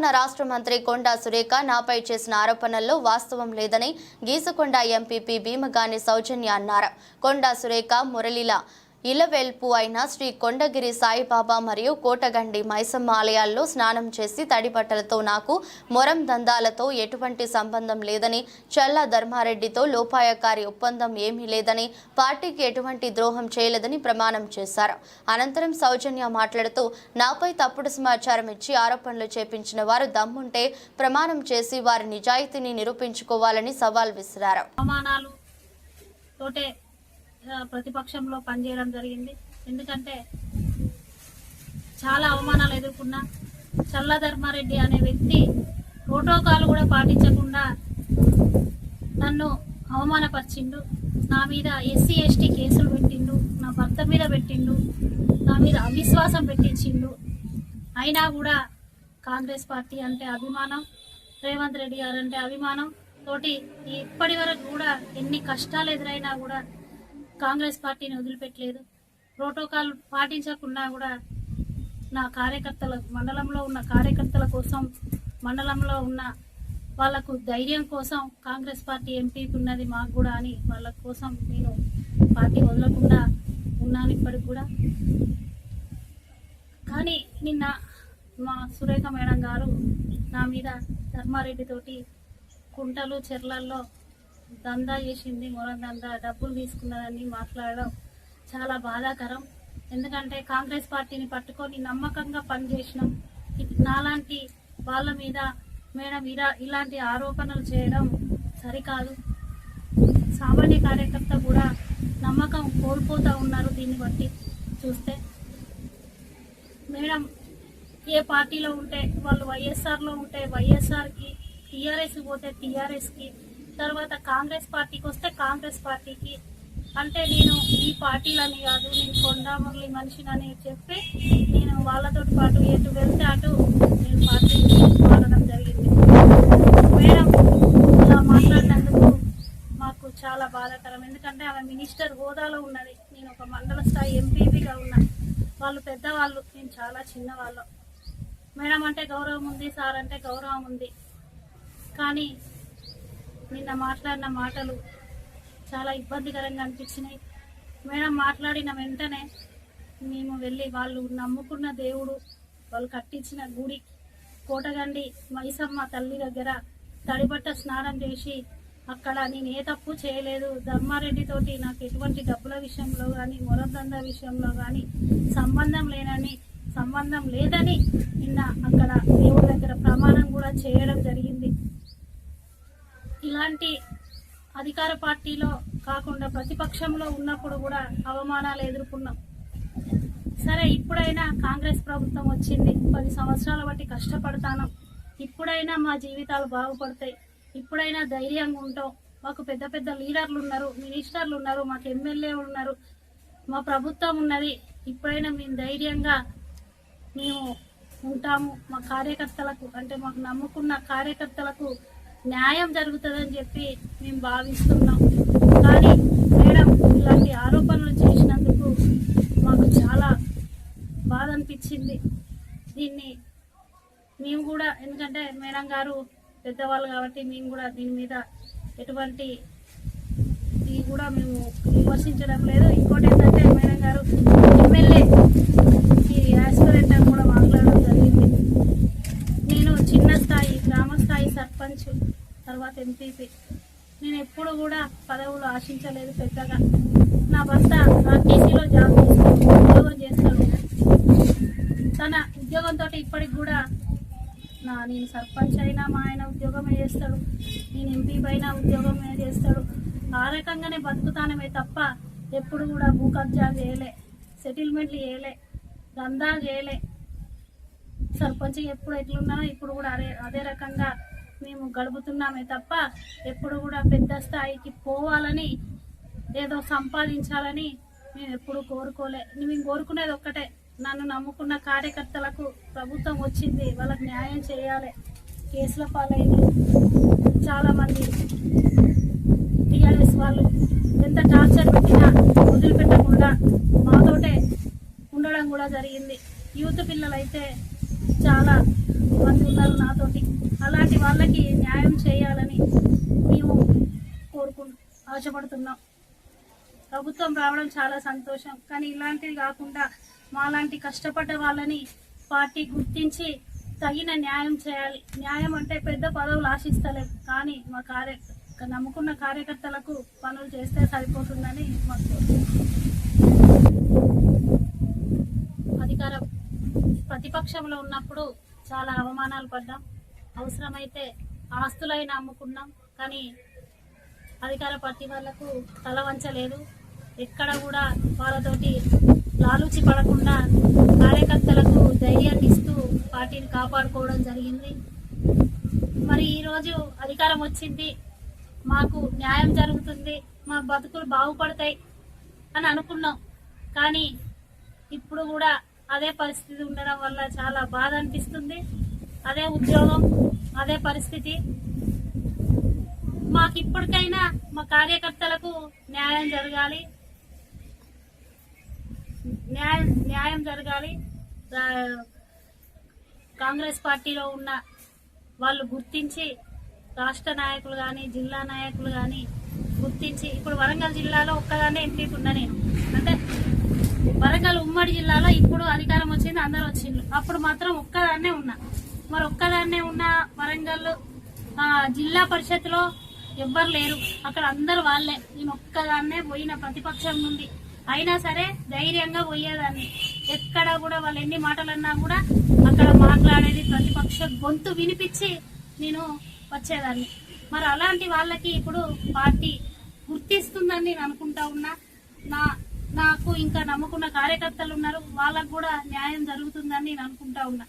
తెలంగాణ రాష్ట్ర మంత్రి కొండా సురేఖ నాపై చేసిన ఆరోపణల్లో వాస్తవం లేదని గీసుకొండ ఎంపీపీ భీమగాని సౌజన్య అన్నారు. కొండా సురేఖ మురళిల ఇలవెల్పు అయిన శ్రీ కొండగిరి సాయిబాబా మరియు కోటగండి మైసమ్మ ఆలయాల్లో స్నానం చేసి తడిబట్టలతో నాకు మొరం దందాలతో ఎటువంటి సంబంధం లేదని, చల్లా ధర్మారెడ్డితో లోపాయకారి ఒప్పందం ఏమీ లేదని, పార్టీకి ఎటువంటి ద్రోహం చేయలేదని ప్రమాణం చేశారు. అనంతరం సౌజన్య మాట్లాడుతూ నాపై తప్పుడు సమాచారం ఇచ్చి ఆరోపణలు చేపించిన వారు దమ్ముంటే ప్రమాణం చేసి వారి నిజాయితీని నిరూపించుకోవాలని సవాల్ విసిరారు. ప్రతిపక్షంలో పనిచేయడం జరిగింది. ఎందుకంటే చాలా అవమానాలు ఎదుర్కొన్న చల్లా ధర్మారెడ్డి అనే వ్యక్తి ప్రోటోకాల్ కూడా పాటించకుండా నన్ను అవమానపరిచిండు. నా మీద ఎస్సీ ఎస్టీ కేసులు పెట్టిండు, నా భర్త మీద పెట్టిండు, నా మీద అవిశ్వాసం పెట్టించిండు. అయినా కూడా కాంగ్రెస్ పార్టీ అంటే అభిమానం, రేవంత్ రెడ్డి గారు అంటే అభిమానం తోటి ఇప్పటి వరకు కూడా ఎన్ని కష్టాలు ఎదురైనా కూడా కాంగ్రెస్ పార్టీని వదిలిపెట్టలేదు. ప్రోటోకాల్ పాటించకుండా కూడా నా కార్యకర్తల మండలంలో ఉన్న కార్యకర్తల కోసం, మండలంలో ఉన్న వాళ్లకు ధైర్యం కోసం కాంగ్రెస్ పార్టీ ఎంపీకి ఉన్నది మాకు కూడా అని వాళ్ళ కోసం నేను పార్టీ వదలకుండా ఉన్నాను ఇప్పటికి కూడా. కానీ నిన్న మా సురేఖ మేడం గారు నా మీద ధర్మారెడ్డి తోటి కుంటలు చెర్లల్లో దందా చేసింది, మొరం దందా, డబ్బులు తీసుకున్నదని మాట్లాడడం చాలా బాధాకరం. ఎందుకంటే కాంగ్రెస్ పార్టీని పట్టుకొని నమ్మకంగా పనిచేసినాం. నాలాంటి వాళ్ళ మీద మేడం ఇలాంటి ఆరోపణలు చేయడం సరికాదు. సామాన్య కార్యకర్త కూడా నమ్మకం కోల్పోతూ ఉన్నారు. దీన్ని బట్టి చూస్తే మేడం ఏ పార్టీలో ఉంటే వాళ్ళు వైఎస్ఆర్లో ఉంటే వైఎస్ఆర్కి, టీఆర్ఎస్ పోతే టీఆర్ఎస్కి, తర్వాత కాంగ్రెస్ పార్టీకి వస్తే కాంగ్రెస్ పార్టీకి. అంటే నేను ఈ పార్టీలని కాదు, నేను కొండా మురళి మనిషిని చెప్పి నేను వాళ్ళతో పాటు ఎటు వెళ్తే అటు నేను పార్టీ మారడం జరిగింది. మేడం ఇలా మాట్లాడినందుకు మాకు చాలా బాధాకరం. ఎందుకంటే ఆమె మినిస్టర్ హోదాలో ఉన్నది, నేను ఒక మండల స్థాయి ఎంపీగా ఉన్నా. వాళ్ళు పెద్దవాళ్ళు, నేను చాలా చిన్నవాళ్ళు. మేడం అంటే గౌరవం ఉంది, సార్ అంటే గౌరవం ఉంది. కానీ నిన్న మాట్లాడిన మాటలు చాలా ఇబ్బందికరంగా అనిపించినాయి. మేడం మాట్లాడిన వెంటనే మేము వెళ్ళి వాళ్ళు నమ్ముకున్న దేవుడు, వాళ్ళు కట్టించిన గుడి కోటగండి మైసమ్మ తల్లి దగ్గర తడిబట్ట స్నానం చేసి అక్కడ నేను ఏ తప్పు చేయలేదు, ధర్మారెడ్డితోటి నాకు ఎటువంటి డబ్బుల విషయంలో కానీ మొరదంద విషయంలో కానీ సంబంధం లేదని నిన్న అక్కడ దేవుడి దగ్గర ప్రమాణం కూడా చేయడం జరిగింది. ఇలాంటి అధికార పార్టీలో కాకుండా ప్రతిపక్షంలో ఉన్నప్పుడు కూడా అవమానాలు ఎదుర్కొన్నాం. సరే, ఇప్పుడైనా కాంగ్రెస్ ప్రభుత్వం వచ్చింది, 10 సంవత్సరాల బట్టి కష్టపడతాను, ఇప్పుడైనా మా జీవితాలు బాగుపడతాయి, ఇప్పుడైనా ధైర్యంగా ఉంటాం. మాకు పెద్ద పెద్ద లీడర్లు ఉన్నారు, మినిస్టర్లు ఉన్నారు, మాకు ఎమ్మెల్యేలు ఉన్నారు, మా ప్రభుత్వం ఉన్నది, ఇప్పుడైనా మేము ధైర్యంగా మేము ఉంటాము. మా కార్యకర్తలకు అంటే మాకు నమ్ముకున్న కార్యకర్తలకు న్యాయం జరుగుతుందని చెప్పి మేము భావిస్తున్నాం. కానీ మేడం ఇలాంటి ఆరోపణలు చేసినందుకు మాకు చాలా బాధ అనిపించింది. దీన్ని మేము కూడా, ఎందుకంటే మేడం గారు పెద్దవాళ్ళు కాబట్టి మేము కూడా దీని మీద ఎటువంటి ఇది కూడా మేము విమర్శించడం లేదు. ఇంకోటి ఏంటంటే మేడం గారు ఎమ్మెల్యే యాస్పిరెంట్ అని కూడా మాట్లాడడం జరిగింది. నేను చిన్న స్థాయి గ్రామ స్థాయి సర్పంచ్, తర్వాత ఎంపీపీ. నేను ఎప్పుడు కూడా పదవులు ఆశించలేదు పెద్దగా. నా భర్త ఆర్టీసీలో ఉద్యోగం చేస్తాడు. తన ఉద్యోగంతో ఇప్పటికి కూడా నేను సర్పంచ్ అయినా మా ఆయన ఉద్యోగమే చేస్తాడు, నేను ఎంపీ అయినా ఉద్యోగమే చేస్తాడు. ఆ రకంగానే బతుకుతానమే తప్ప ఎప్పుడు కూడా భూ కబ్జా చేయలే, సెటిల్మెంట్లు చేయలే, దందాలు చేయలే. సర్పంచ్ ఎప్పుడు ఎట్లున్నానో ఇప్పుడు కూడా అదే రకంగా మేము గడుపుతున్నామే తప్ప ఎప్పుడు కూడా పెద్ద స్థాయికి పోవాలని, ఏదో సంపాదించాలని మేము ఎప్పుడు కోరుకోలే. మేము కోరుకునేది ఒక్కటే, నన్ను నమ్ముకున్న కార్యకర్తలకు ప్రభుత్వం వచ్చింది, వాళ్ళకి న్యాయం చేయాలి. కేసుల పాలైన చాలామంది టీఆర్ఎస్ వాళ్ళు ఎంత టార్చర్ పెట్టినా వదిలిపెట్టకుండా మాతోటే ఉండడం కూడా జరిగింది. యూత్ పిల్లలైతే చాలా మంది ఉన్నారు నాతోటి. అలాంటి వాళ్ళకి న్యాయం చేయాలని మేము ఆశపడుతున్నాం. ప్రభుత్వం రావడం చాలా సంతోషం, కానీ ఇలాంటివి కాకుండా మాలాంటి కష్టపడ్డ వాళ్ళని పార్టీ గుర్తించి తగిన న్యాయం చేయాలి. న్యాయం అంటే పెద్ద పదవులు ఆశిస్తలేం, కానీ మా నమ్ముకున్న కార్యకర్తలకు పనులు చేస్తే సరిపోతుందని మాకు ప్రతిపక్షంలో ఉన్నప్పుడు చాలా అవమానాలు పడ్డాం. అవసరమైతే ఆస్తులైనా అమ్ముకున్నాం, కానీ అధికార పార్టీ వాళ్లకు తల వంచలేదు. ఎక్కడ కూడా వాళ్ళతోటి లాలూచి పడకుండా కార్యకర్తలకు ధైర్యాన్ని ఇస్తూ పార్టీని కాపాడుకోవడం జరిగింది. మరి ఈరోజు అధికారం వచ్చింది, మాకు న్యాయం జరుగుతుంది, మా బతుకులు బాగుపడతాయి అని అనుకున్నాం. కానీ ఇప్పుడు కూడా అదే పరిస్థితి ఉండడం వల్ల చాలా బాధ అనిపిస్తుంది. అదే ఉద్యోగం, అదే పరిస్థితి. మాకు ఇప్పటికైనా మా కార్యకర్తలకు న్యాయం జరగాలి, న్యాయం జరగాలి. కాంగ్రెస్ పార్టీలో ఉన్న వాళ్ళు గుర్తించి, రాష్ట్ర నాయకులు కానీ జిల్లా నాయకులు కానీ గుర్తించి, ఇప్పుడు వరంగల్ జిల్లాలో ఒక్కదాన్నే ఎంపీ ఉన్నా నేను. అంటే వరంగల్ ఉమ్మడి జిల్లాలో ఇప్పుడు అధికారం వచ్చింది, అందరూ వచ్చిండ్రు. అప్పుడు మాత్రం ఒక్కదాన్నే ఉన్నా. మరి ఒక్కదాన్నే ఉన్న వరంగల్ జిల్లా పరిషత్లో ఎవ్వరు లేరు, అక్కడ అందరు వాళ్ళే. నేను ఒక్కదాన్నే పోయిన ప్రతిపక్షం నుండి. అయినా సరే ధైర్యంగా పోయేదాన్ని. ఎక్కడ కూడా వాళ్ళు ఎన్ని మాటలన్నా కూడా అక్కడ మాట్లాడేది ప్రతిపక్ష గొంతు వినిపించి నేను వచ్చేదాన్ని. మరి అలాంటి వాళ్ళకి ఇప్పుడు పార్టీ గుర్తిస్తుందని నేను అనుకుంటా ఉన్నా. నాకు ఇంకా నమ్ముకున్న కార్యకర్తలు ఉన్నారు, వాళ్ళకు కూడా న్యాయం జరుగుతుందని నేను అనుకుంటా ఉన్నా.